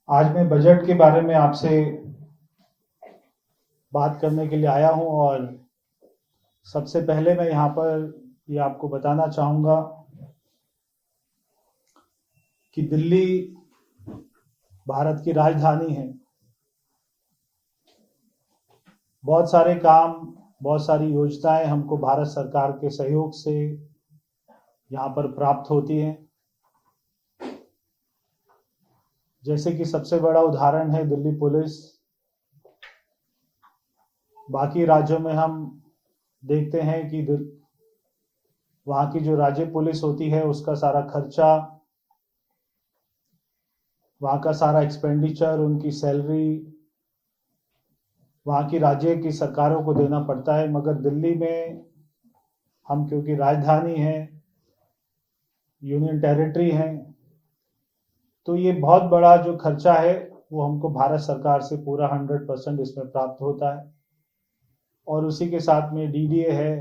आज मैं बजट के बारे में आपसे बात करने के लिए आया हूं और सबसे पहले मैं यहाँ पर ये आपको बताना चाहूँगा कि दिल्ली भारत की राजधानी है। बहुत सारे काम, बहुत सारी योजनाएं हमको भारत सरकार के सहयोग से यहाँ पर प्राप्त होती हैं। जैसे कि सबसे बड़ा उदाहरण है दिल्ली पुलिस। बाकी राज्यों में हम देखते हैं कि वहाँ की जो राज्य पुलिस होती है उसका सारा खर्चा, वहाँ का सारा एक्सपेंडिचर, उनकी सैलरी वहाँ की राज्य की सरकारों को देना पड़ता है। मगर दिल्ली में हम क्योंकि राजधानी है, यूनियन टेरिटरी है, तो ये बहुत बड़ा जो खर्चा है वो हमको भारत सरकार से पूरा 100% इसमें प्राप्त होता है। और उसी के साथ में डीडीए है,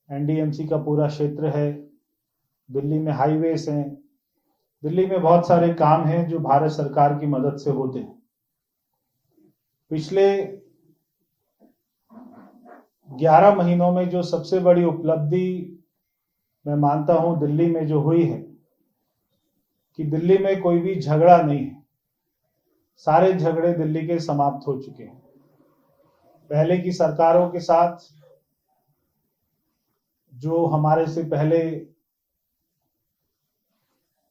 एनडीएमसी का पूरा क्षेत्र है, दिल्ली में हाईवेज हैं, दिल्ली में बहुत सारे काम हैं जो भारत सरकार की मदद से होते हैं। पिछले 11 महीनों में जो सबसे बड़ी उपलब्धि मैं मानता हूं दिल्ली में जो हुई है कि दिल्ली में कोई भी झगड़ा नहीं है। सारे झगड़े दिल्ली के समाप्त हो चुके हैं। पहले की सरकारों के साथ जो हमारे से पहले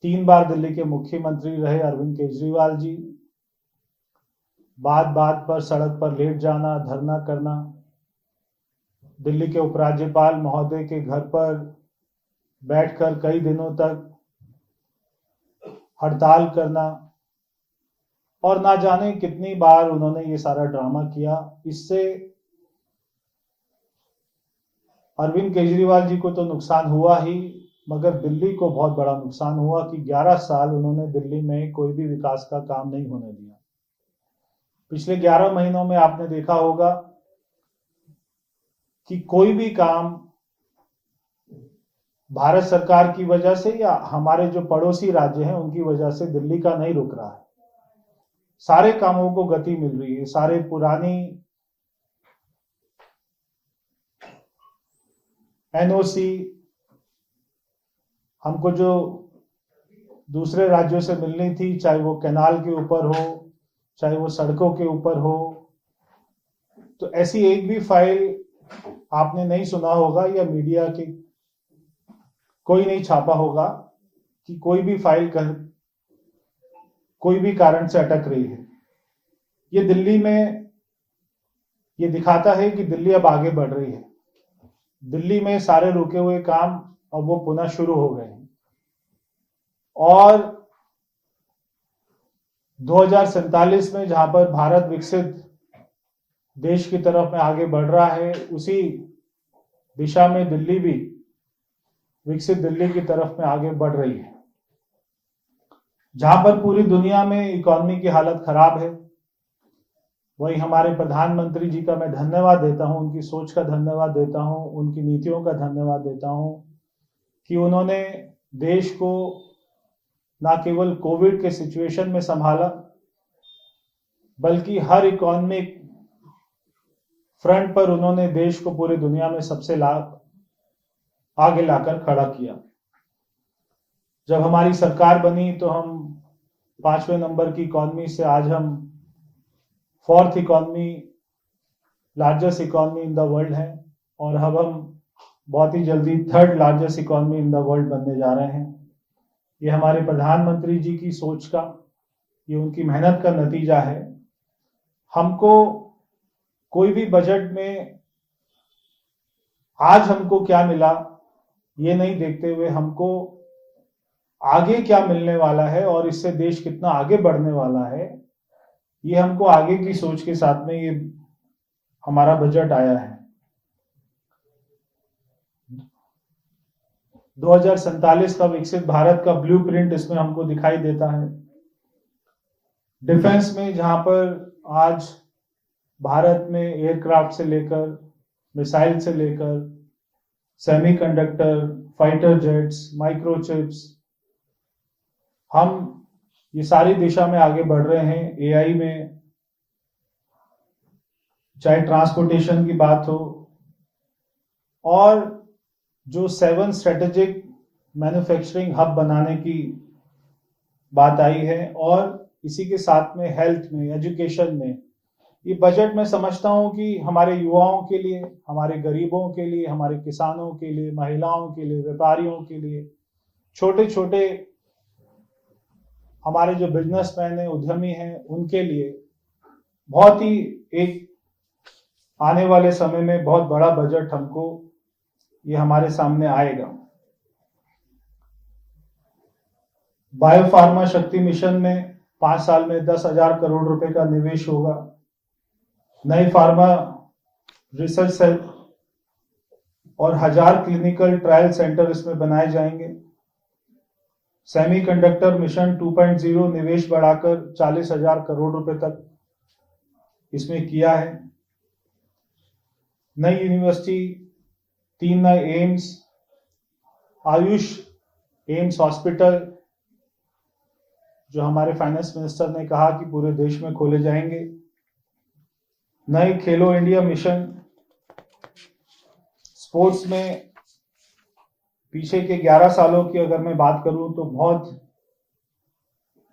3 बार दिल्ली के मुख्यमंत्री रहे अरविंद केजरीवाल जी, बात बात पर सड़क पर लेट जाना, धरना करना, दिल्ली के उपराज्यपाल महोदय के घर पर बैठकर कई दिनों तक हड़ताल करना, और ना जाने कितनी बार उन्होंने ये सारा ड्रामा किया। इससे अरविंद केजरीवाल जी को तो नुकसान हुआ ही, मगर दिल्ली को बहुत बड़ा नुकसान हुआ कि 11 साल उन्होंने दिल्ली में कोई भी विकास का काम नहीं होने दिया। पिछले 11 महीनों में आपने देखा होगा कि कोई भी काम भारत सरकार की वजह से या हमारे जो पड़ोसी राज्य हैं उनकी वजह से दिल्ली का नहीं रुक रहा है। सारे कामों को गति मिल रही है। सारे पुरानी एनओसी हमको जो दूसरे राज्यों से मिलनी थी, चाहे वो कैनाल के ऊपर हो, चाहे वो सड़कों के ऊपर हो, तो ऐसी एक भी फाइल आपने नहीं सुना होगा या मीडिया की कोई नहीं छापा होगा कि कोई भी फाइल कोई भी कारण से अटक रही है। ये दिल्ली में ये दिखाता है कि दिल्ली अब आगे बढ़ रही है। दिल्ली में सारे रुके हुए काम अब वो पुनः शुरू हो गए हैं। और 2047 में जहां पर भारत विकसित देश की तरफ में आगे बढ़ रहा है, उसी दिशा में दिल्ली भी विकसित दिल्ली की तरफ में आगे बढ़ रही है। जहां पर पूरी दुनिया में इकोनॉमी की हालत खराब है, वही हमारे प्रधानमंत्री जी का मैं धन्यवाद देता हूं, उनकी सोच का धन्यवाद देता हूं, उनकी नीतियों का धन्यवाद देता हूं कि उन्होंने देश को ना केवल कोविड के सिचुएशन में संभाला, बल्कि हर इकोनॉमिक फ्रंट पर उन्होंने देश को पूरी दुनिया में सबसे आगे लाकर खड़ा किया। जब हमारी सरकार बनी तो हम 5वें नंबर की इकोनॉमी से आज हम 4th economy, largest economy in the world है, और अब हम बहुत ही जल्दी 3rd largest economy in the world बनने जा रहे हैं। ये हमारे प्रधानमंत्री जी की सोच का, ये उनकी मेहनत का नतीजा है। हमको कोई भी बजट में आज हमको क्या मिला ये नहीं देखते हुए हमको आगे क्या मिलने वाला है और इससे देश कितना आगे बढ़ने वाला है, ये हमको आगे की सोच के साथ में ये हमारा बजट आया है। 2047 का विकसित भारत का ब्लूप्रिंट इसमें हमको दिखाई देता है। डिफेंस में जहां पर आज भारत में एयरक्राफ्ट से लेकर मिसाइल से लेकर सेमीकंडक्टर, फाइटर जेट्स, माइक्रोचिप्स, हम ये सारी दिशा में आगे बढ़ रहे हैं। एआई में चाहे ट्रांसपोर्टेशन की बात हो, और जो 7 स्ट्रेटेजिक मैन्युफैक्चरिंग हब बनाने की बात आई है, और इसी के साथ में हेल्थ में, एजुकेशन में, ये बजट मैं समझता हूं कि हमारे युवाओं के लिए, हमारे गरीबों के लिए, हमारे किसानों के लिए, महिलाओं के लिए, व्यापारियों के लिए, छोटे छोटे हमारे जो बिजनेसमैन हैं, उद्यमी हैं, उनके लिए बहुत ही एक आने वाले समय में बहुत बड़ा बजट हमको ये हमारे सामने आएगा। बायोफार्मा शक्ति मिशन में 5 साल में 10,000 करोड़ रुपए का निवेश होगा। नई फार्मा रिसर्च सेल और 1000 क्लिनिकल ट्रायल सेंटर इसमें बनाए जाएंगे। सेमीकंडक्टर मिशन 2.0 निवेश बढ़ाकर 40,000 करोड़ रुपए तक इसमें किया है। नई यूनिवर्सिटी, 3 नए एम्स, आयुष एम्स हॉस्पिटल जो हमारे फाइनेंस मिनिस्टर ने कहा कि पूरे देश में खोले जाएंगे। नए खेलो इंडिया मिशन, स्पोर्ट्स में पीछे के 11 सालों की अगर मैं बात करूं तो बहुत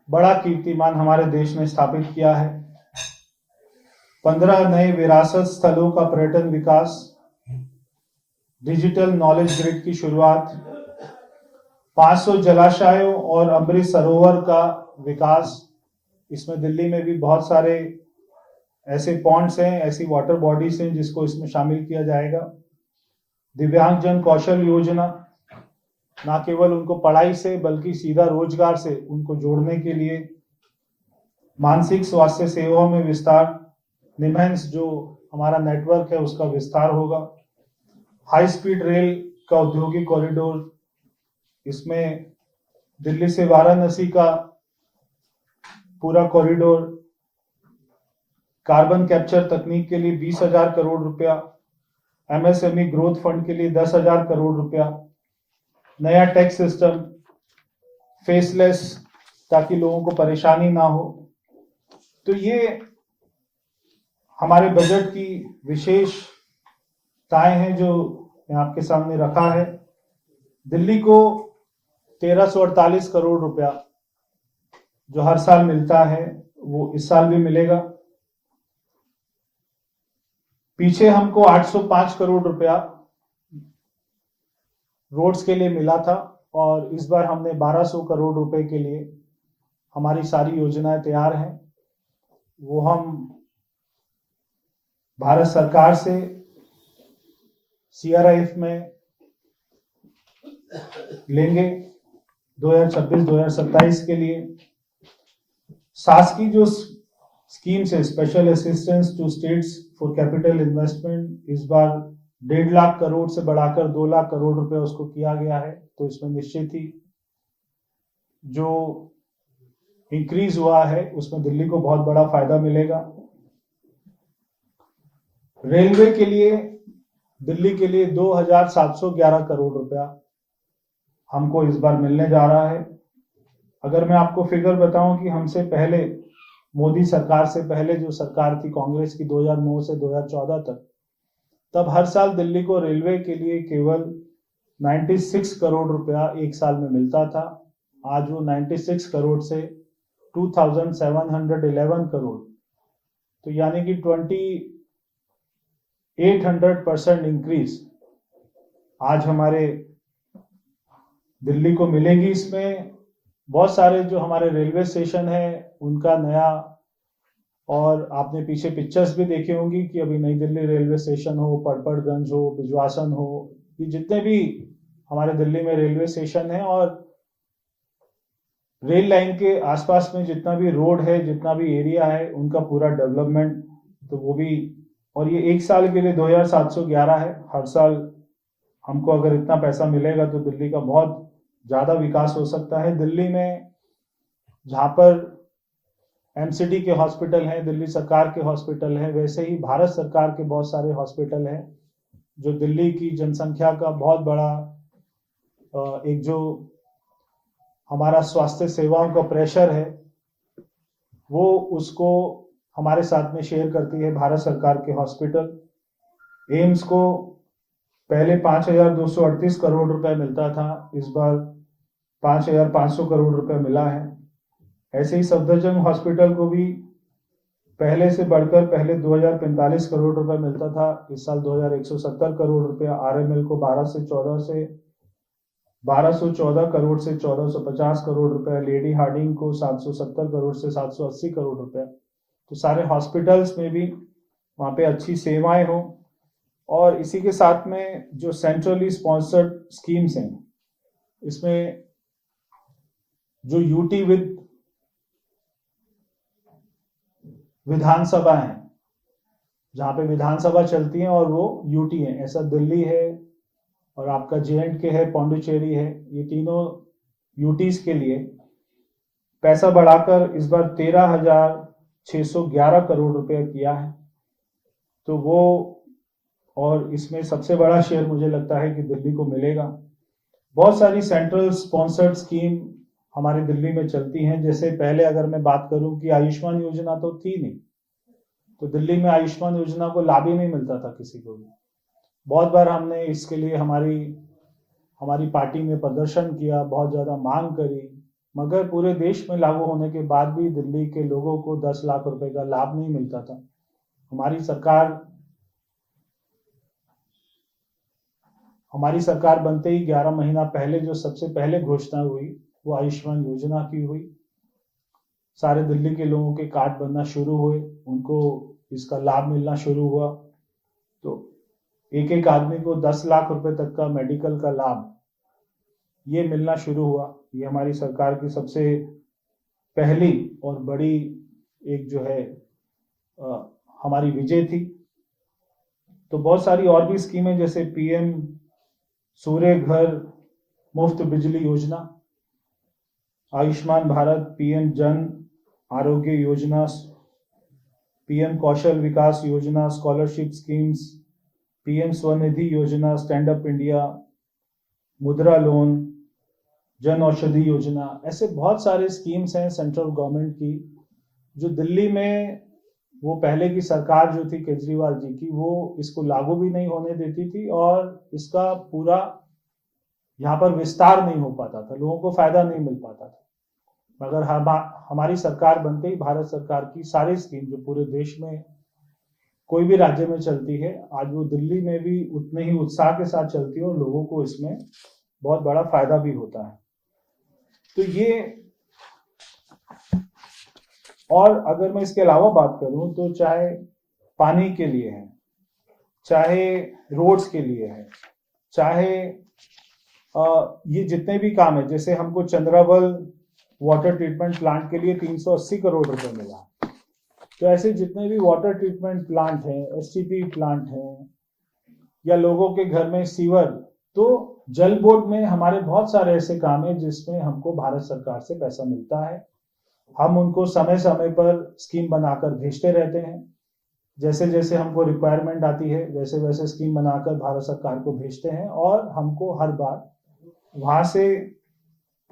बड़ा कीर्तिमान हमारे देश ने स्थापित किया है। 15 नए विरासत स्थलों का पर्यटन विकास, डिजिटल नॉलेज ग्रिड की शुरुआत, 500 जलाशयों और अमृत सरोवर का विकास। इसमें दिल्ली में भी बहुत सारे ऐसे पॉन्ड्स हैं, ऐसी वाटर बॉडीज हैं जिसको इसमें शामिल किया जाएगा। दिव्यांगजन कौशल योजना, ना केवल उनको पढ़ाई से बल्कि सीधा रोजगार से उनको जोड़ने के लिए। मानसिक स्वास्थ्य सेवाओं में विस्तार, निम्हैंस जो हमारा नेटवर्क है उसका विस्तार होगा। हाई स्पीड रेल का औद्योगिक कॉरिडोर, इसमें दिल्ली से वाराणसी का पूरा कॉरिडोर, कार्बन कैप्चर तकनीक के लिए 20,000 करोड़ रुपया, एमएसएमई ग्रोथ फंड के लिए 10,000 करोड़ रुपया, नया टैक्स सिस्टम फेसलेस ताकि लोगों को परेशानी ना हो। तो ये हमारे बजट की विशेषताएं हैं जो मैं आपके सामने रखा है। दिल्ली को 1348 करोड़ रुपया जो हर साल मिलता है वो इस साल भी मिलेगा। पीछे हमको 805 करोड़ रुपया रोड्स के लिए मिला था, और इस बार हमने 1200 करोड़ रुपए के लिए हमारी सारी योजनाएं तैयार हैं। वो हम भारत सरकार से सीआरआईएफ में लेंगे 2026-2027 के लिए। सास की जो स्कीम्स है, special assistance to states for capital investment, इस बार 1.5 लाख करोड़ से बढ़ाकर 2 लाख करोड़ रुपए उसको किया गया है। तो इसमें निश्चित ही जो इंक्रीज हुआ है उसमें दिल्ली को बहुत बड़ा फायदा मिलेगा। रेलवे के लिए दिल्ली के लिए 2,711 करोड़ रुपया हमको इस बार मिलने जा रहा है। अगर मैं आपको फिगर बताऊं कि हमसे पहले, मोदी सरकार से पहले जो सरकार थी कांग्रेस की 2009 से 2014 तक, तब हर साल दिल्ली को रेलवे के लिए केवल 96 करोड़ रुपया एक साल में मिलता था। आज वो 96 करोड़ से 2,711 करोड़, तो यानी कि 2800% इंक्रीज आज हमारे दिल्ली को मिलेगी। इसमें बहुत सारे जो हमारे रेलवे स्टेशन है उनका नया, और आपने पीछे पिक्चर्स भी देखी होंगी कि अभी नई दिल्ली रेलवे स्टेशन हो, पड़पड़गंज हो, बिजवासन हो, ये जितने भी हमारे दिल्ली में रेलवे स्टेशन है और रेल लाइन के आसपास में जितना भी रोड है, जितना भी एरिया है, उनका पूरा डेवलपमेंट, तो वो भी। और ये एक साल के लिए 2,711 है। हर साल हमको अगर इतना पैसा मिलेगा तो दिल्ली का बहुत ज्यादा विकास हो सकता है। दिल्ली में जहां पर एमसीडी के हॉस्पिटल हैं, दिल्ली सरकार के हॉस्पिटल हैं, वैसे ही भारत सरकार के बहुत सारे हॉस्पिटल हैं जो दिल्ली की जनसंख्या का बहुत बड़ा एक जो हमारा स्वास्थ्य सेवाओं का प्रेशर है वो उसको हमारे साथ में शेयर करती है भारत सरकार के हॉस्पिटल। एम्स को पहले 5,238 करोड़ रुपए मिलता था, इस बार 5,500 करोड़ रुपए मिला है। ऐसे ही सफदरजंग हॉस्पिटल को भी पहले से बढ़कर पहले 2,045 करोड़ रुपए मिलता था, इस साल 2,170 करोड़ रुपए। आरएमएल को 1214 करोड़ से 1,450 करोड़ रुपए। लेडी हार्डिंग को 770 करोड़ से 780 करोड़ रुपए। तो सारे हॉस्पिटल्स में भी वहां पे अच्छी सेवाएं हो। और इसी के साथ में जो सेंट्रली स्पॉन्सर्ड स्कीम्स हैं, इसमें जो यूटी विधानसभा है, जहां पे विधानसभा चलती है और वो यूटी है, ऐसा दिल्ली है और आपका JNK है, पौंडुचेरी है, ये तीनों यूटीज के लिए पैसा बढ़ाकर इस बार 13,611 करोड़ रुपए किया है। तो वो, और इसमें सबसे बड़ा शेयर मुझे लगता है कि दिल्ली को मिलेगा। बहुत सारी सेंट्रल स्पॉन्सर्ड स्कीम हमारी दिल्ली में चलती हैं। जैसे पहले अगर मैं बात करूं कि आयुष्मान योजना तो थी नहीं, तो दिल्ली में आयुष्मान योजना को लाभ ही नहीं मिलता था किसी को भी। बहुत बार हमने इसके लिए हमारी पार्टी ने प्रदर्शन किया, बहुत ज्यादा मांग करी, मगर पूरे देश में लागू होने के बाद भी दिल्ली के लोगों को 10 लाख रुपए का लाभ नहीं मिलता था। हमारी सरकार बनते ही 11 महीना पहले जो सबसे पहले घोषणा हुई वो आयुष्मान योजना की हुई। सारे दिल्ली के लोगों के कार्ड बनना शुरू हुए, उनको इसका लाभ मिलना शुरू हुआ। तो एक एक आदमी को 10 लाख रुपए तक का मेडिकल का लाभ ये मिलना शुरू हुआ। ये हमारी सरकार की सबसे पहली और बड़ी एक जो है हमारी विजय थी। तो बहुत सारी और भी स्कीमें, जैसे PM सूर्य घर मुफ्त बिजली योजना, आयुष्मान भारत, PM जन आरोग्य योजना, PM कौशल विकास योजना, स्कॉलरशिप स्कीम्स, PM स्वनिधि योजना, स्टैंड अप इंडिया, मुद्रा लोन, जन औषधि योजना, ऐसे बहुत सारे स्कीम्स हैं सेंट्रल गवर्नमेंट की जो दिल्ली में वो पहले की सरकार जो थी केजरीवाल जी की, वो इसको लागू भी नहीं होने देती थी और इसका पूरा यहाँ पर विस्तार नहीं हो पाता था, लोगों को फायदा नहीं मिल पाता था। मगर हमारी सरकार बनते ही भारत सरकार की सारी स्कीम जो पूरे देश में कोई भी राज्य में चलती है, आज वो दिल्ली में भी उतने ही उत्साह के साथ चलती है और लोगों को इसमें बहुत बड़ा फायदा भी होता है। तो ये, और अगर मैं इसके अलावा बात करूं तो चाहे पानी के लिए है, चाहे रोड्स के लिए है, चाहे ये जितने भी काम है, जैसे हमको चंद्रावल वाटर ट्रीटमेंट प्लांट के लिए 380 करोड़ रुपए मिला। तो ऐसे जितने भी वाटर ट्रीटमेंट प्लांट हैं, STP प्लांट हैं, या लोगों के घर में सीवर, तो जल बोर्ड में हमारे बहुत सारे ऐसे काम हैं जिसमें हमको भारत सरकार से पैसा मिलता है। हम उनको समय समय पर स्कीम बनाकर भेजते रहते हैं। जैसे जैसे हमको रिक्वायरमेंट आती है वैसे वैसे स्कीम बनाकर भारत सरकार को भेजते हैं और हमको हर बार वहां से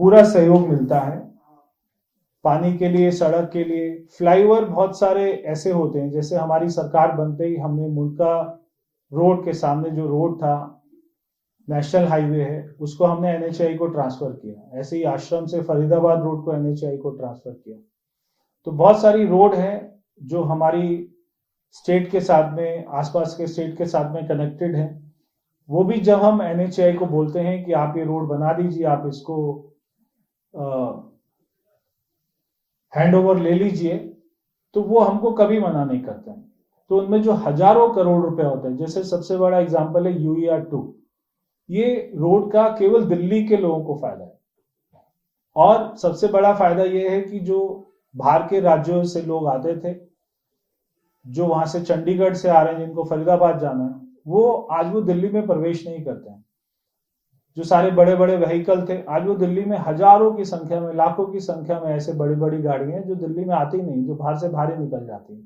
पूरा सहयोग मिलता है। पानी के लिए, सड़क के लिए, फ्लाईओवर बहुत सारे ऐसे होते हैं। जैसे हमारी सरकार बनते ही हमने मुल्का रोड के सामने जो रोड था, नेशनल हाईवे है, उसको हमने NHAI को ट्रांसफर किया। ऐसे ही आश्रम से फरीदाबाद रोड को NHAI को ट्रांसफर किया। तो बहुत सारी रोड है जो हमारी स्टेट के साथ में, आसपास के स्टेट के साथ में कनेक्टेड है। वो भी जब हम NHAI को बोलते हैं कि आप ये रोड बना दीजिए, आप इसको हैंड ओवर ले लीजिए, तो वो हमको कभी मना नहीं करते हैं। तो उनमें जो हजारों करोड़ रुपए होते हैं, जैसे सबसे बड़ा एग्जांपल है UER-2, ये रोड का केवल दिल्ली के लोगों को फायदा है। और सबसे बड़ा फायदा ये है कि जो बाहर के राज्यों से लोग आते थे, जो वहां से चंडीगढ़ से आ रहे हैं, जिनको फरीदाबाद जाना है, वो आज वो दिल्ली में प्रवेश नहीं करते हैं। जो सारे बड़े बड़े व्हीकल थे, आज वो दिल्ली में हजारों की संख्या में, लाखों की संख्या में ऐसे बड़ी बड़ी गाड़ियां जो दिल्ली में आती नहीं, जो बाहर से बाहर ही निकल जाती है।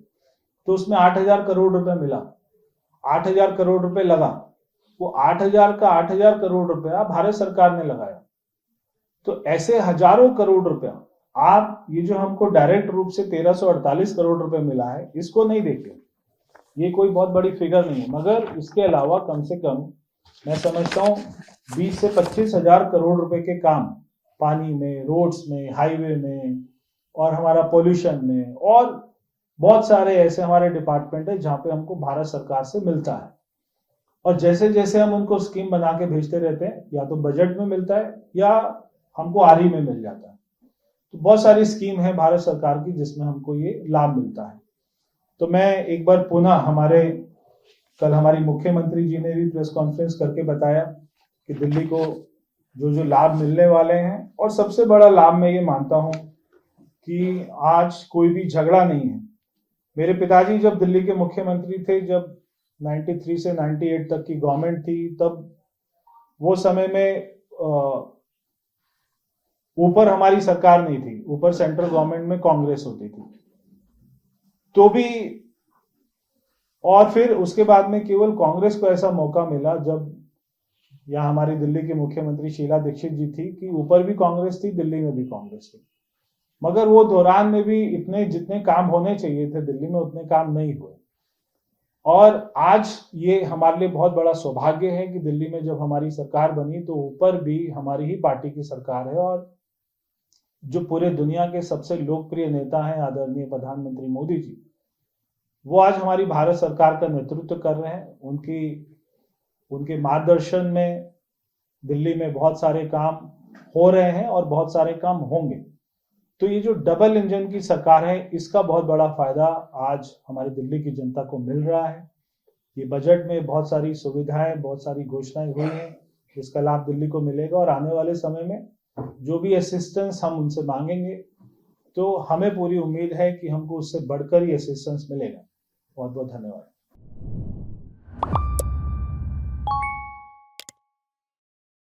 तो उसमें 8,000 करोड़ रुपए मिला, 8,000 करोड़ रुपए लगा। वो 8,000 का 8,000 करोड़ रुपया भारत सरकार ने लगाया। तो ऐसे हजारों करोड़ रुपया आप ये जो हमको डायरेक्ट रूप से 1348 करोड़ रुपए मिला है, इसको नहीं देखें, ये कोई बहुत बड़ी फिगर नहीं है, मगर इसके अलावा कम से कम मैं समझता हूँ 20 से 25 हजार करोड़ रुपए के काम पानी में, रोड्स में, हाईवे में और हमारा पोल्यूशन में और बहुत सारे ऐसे हमारे डिपार्टमेंट है जहां पे हमको भारत सरकार से मिलता है। और जैसे जैसे हम उनको स्कीम बना के भेजते रहते हैं, या तो बजट में मिलता है या हमको आरई में मिल जाता है। तो बहुत सारी स्कीम है भारत सरकार की जिसमें हमको ये लाभ मिलता है। तो मैं एक बार पुनः कल हमारी मुख्यमंत्री जी ने भी प्रेस कॉन्फ्रेंस करके बताया कि दिल्ली को जो जो लाभ मिलने वाले हैं, और सबसे बड़ा लाभ मैं ये मानता हूं कि आज कोई भी झगड़ा नहीं है। मेरे पिताजी जब दिल्ली के मुख्यमंत्री थे, जब 93 से 98 तक की गवर्नमेंट थी, तब वो समय में ऊपर हमारी सरकार नहीं थी, ऊपर सेंट्रल गवर्नमेंट में कांग्रेस होती थी। तो भी और फिर उसके बाद में केवल कांग्रेस को ऐसा मौका मिला जब यहाँ हमारी दिल्ली के मुख्यमंत्री शीला दीक्षित जी थी कि ऊपर भी कांग्रेस थी, दिल्ली में भी कांग्रेस थी, मगर वो दौरान में भी इतने जितने काम होने चाहिए थे दिल्ली में उतने काम नहीं हुए। और आज ये हमारे लिए बहुत बड़ा सौभाग्य है कि दिल्ली में जब हमारी सरकार बनी तो ऊपर भी हमारी ही पार्टी की सरकार है, और जो पूरे दुनिया के सबसे लोकप्रिय नेता हैं आदरणीय प्रधानमंत्री मोदी जी, वो आज हमारी भारत सरकार का नेतृत्व कर रहे हैं। उनके मार्गदर्शन में दिल्ली में बहुत सारे काम हो रहे हैं और बहुत सारे काम होंगे। तो ये जो डबल इंजन की सरकार है, इसका बहुत बड़ा फायदा आज हमारी दिल्ली की जनता को मिल रहा है। ये बजट में बहुत सारी सुविधाएं, बहुत सारी घोषणाएं हुई हैं, जिसका लाभ दिल्ली को मिलेगा। और आने वाले समय में जो भी असिस्टेंस हम उनसे मांगेंगे, तो हमें पूरी उम्मीद है कि हमको उससे बढ़कर ही असिस्टेंस मिलेगा। बहुत बहुत धन्यवाद।